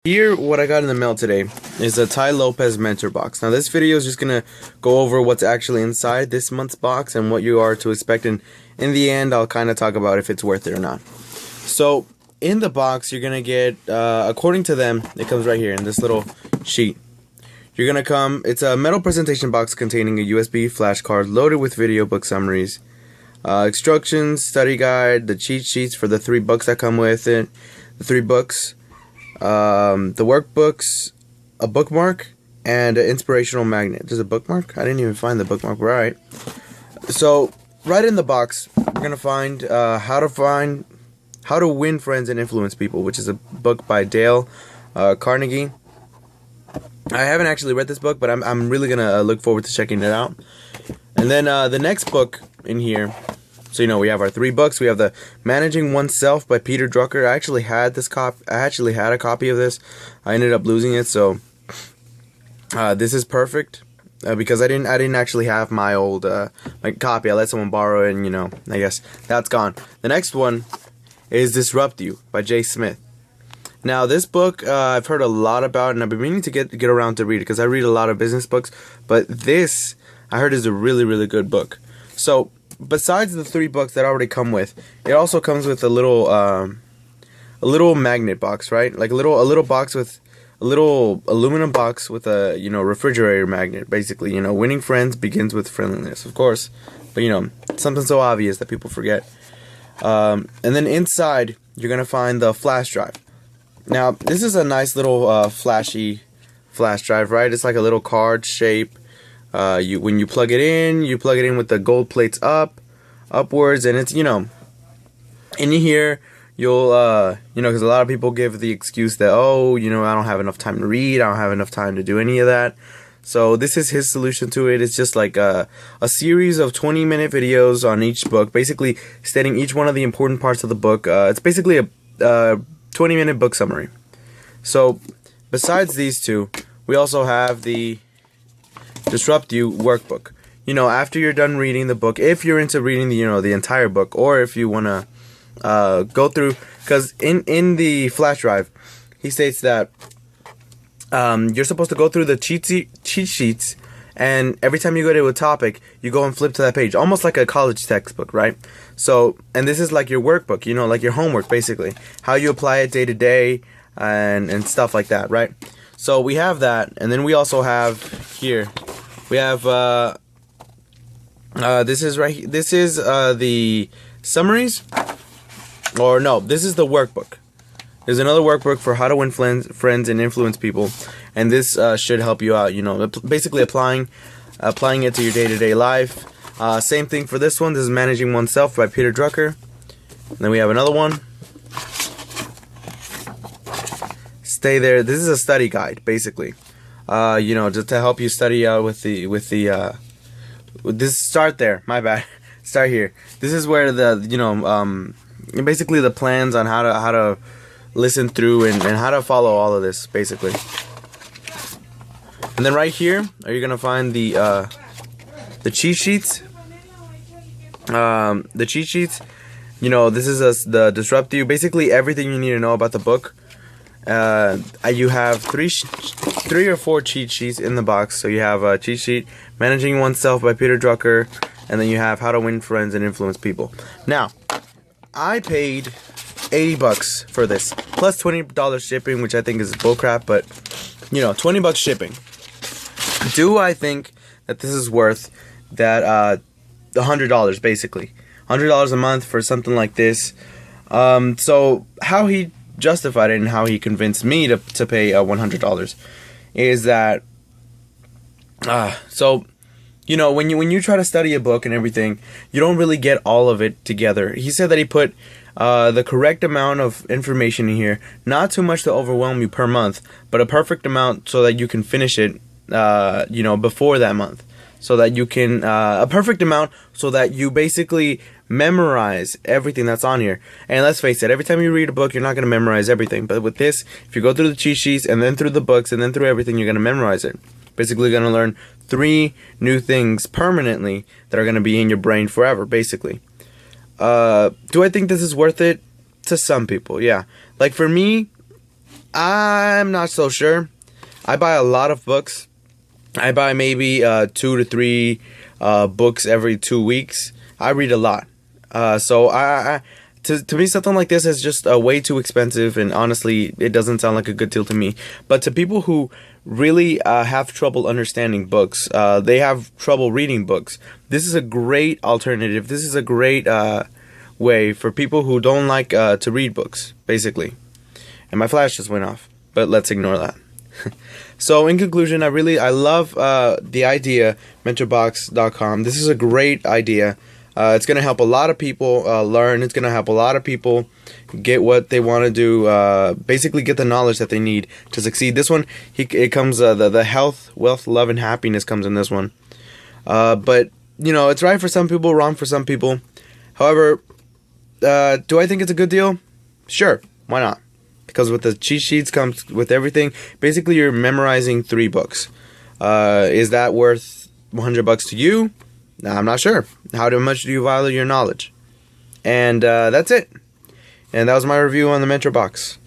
Here, what I got in the mail today is a Tai Lopez Mentor box. Now, this video is just going to go over what's actually inside this month's box and what you are to expect. And in the end, I'll kind of talk about if it's worth it or not. So, in the box, you're going to get, according to them, it comes right here in this little sheet. You're going to it's a metal presentation box containing a USB flash card loaded with video book summaries, instructions, study guide, the cheat sheets for the 3 books that come with it, the 3 books. The workbooks, a bookmark, and an inspirational magnet. There's a bookmark? I didn't even find the bookmark. Right. So, right in the box, we're gonna find how to win friends and influence people, which is a book by Dale Carnegie. I haven't actually read this book, but I'm really gonna look forward to checking it out. And then the next book in here. So, we have our 3 books. We have the Managing Oneself by Peter Drucker. I actually had a copy of this. I ended up losing it, so this is perfect because I didn't actually have my old my copy. I let someone borrow it, and I guess that's gone. The next one is Disrupt You by Jay Smith. Now, this book I've heard a lot about, and I've been meaning to get around to read it because I read a lot of business books, but this I heard is a really, really good book. So, besides the 3 books that already come with, it also comes with a little magnet box, right? Like a little box with a little aluminum box with a refrigerator magnet. Basically, winning friends begins with friendliness, of course. But something so obvious that people forget. And then inside, you're gonna find the flash drive. Now, this is a nice little flashy flash drive, right? It's like a little card shape. When you plug it in with the gold plates upwards, and it's in here you'll because a lot of people give the excuse that I don't have enough time to read, I don't have enough time to do any of that. So this is his solution to it. It's just like a series of 20-minute videos on each book, basically stating each one of the important parts of the book. It's basically a 20-minute book summary. So besides these 2, we also have the Disrupt You workbook. After you're done reading the book, if you're into reading the entire book, or if you want to go through, because in the flash drive, he states that you're supposed to go through the cheat sheets, and every time you go to a topic, you go and flip to that page, almost like a college textbook, right? So, and this is like your workbook, like your homework, basically, how you apply it day to day, and stuff like that, right? So we have that, and then we also have here, we have this is the summaries, or no, this is the workbook. There's another workbook for how to win friends and influence people, and this should help you out. Basically applying it to your day-to-day life. Same thing for this one. This is Managing Oneself by Peter Drucker. And then we have another one. Stay there. This is a study guide, basically. Just to help you study out with this. Start there. My bad. Start here. This is where basically the plans on how to listen through and how to follow all of this, basically. And then right here, are you gonna find the cheat sheets? The cheat sheets. This is the Disrupt You. Basically, everything you need to know about the book. You have 3 or 4 cheat sheets in the box. So you have a cheat sheet, Managing Oneself by Peter Drucker, and then you have How to Win Friends and Influence People. Now, I paid $80 for this, plus $20 shipping, which I think is bullcrap, but $20 shipping. Do I think that this is worth that $100, basically $100 a month for something like this? So how he justified it and how he convinced me to pay $100 is that when you try to study a book and everything, you don't really get all of it together. He said that he put the correct amount of information in here, not too much to overwhelm you per month, but a perfect amount so that you can finish it before that month, so that you can a perfect amount so that you basically memorize everything that's on here. And let's face it, every time you read a book, you're not going to memorize everything, but with this, if you go through the cheat sheets and then through the books and then through everything, you're going to memorize it. Basically going to learn 3 new things permanently that are going to be in your brain forever, basically. Do I think this is worth it? To some people, yeah. Like for me, I'm not so sure. I buy a lot of books. I buy maybe 2 to 3 books every 2 weeks. I read a lot. To me, something like this is just way too expensive, and honestly, it doesn't sound like a good deal to me. But to people who really have trouble understanding books, they have trouble reading books, this is a great alternative. This is a great way for people who don't like to read books, basically. And my flash just went off, but let's ignore that. So in conclusion, I love the idea, mentorbox.com. This is a great idea. It's going to help a lot of people learn. It's going to help a lot of people get what they want to do, basically get the knowledge that they need to succeed. This one, it comes, the health, wealth, love, and happiness comes in this one. But, you know, it's right for some people, wrong for some people. However, do I think it's a good deal? Sure, why not? Because with the cheat sheets comes with everything. Basically, you're memorizing 3 books. Is that worth $100 to you? I'm not sure. How much do you value your knowledge? And that's it. And that was my review on the Mentor Box.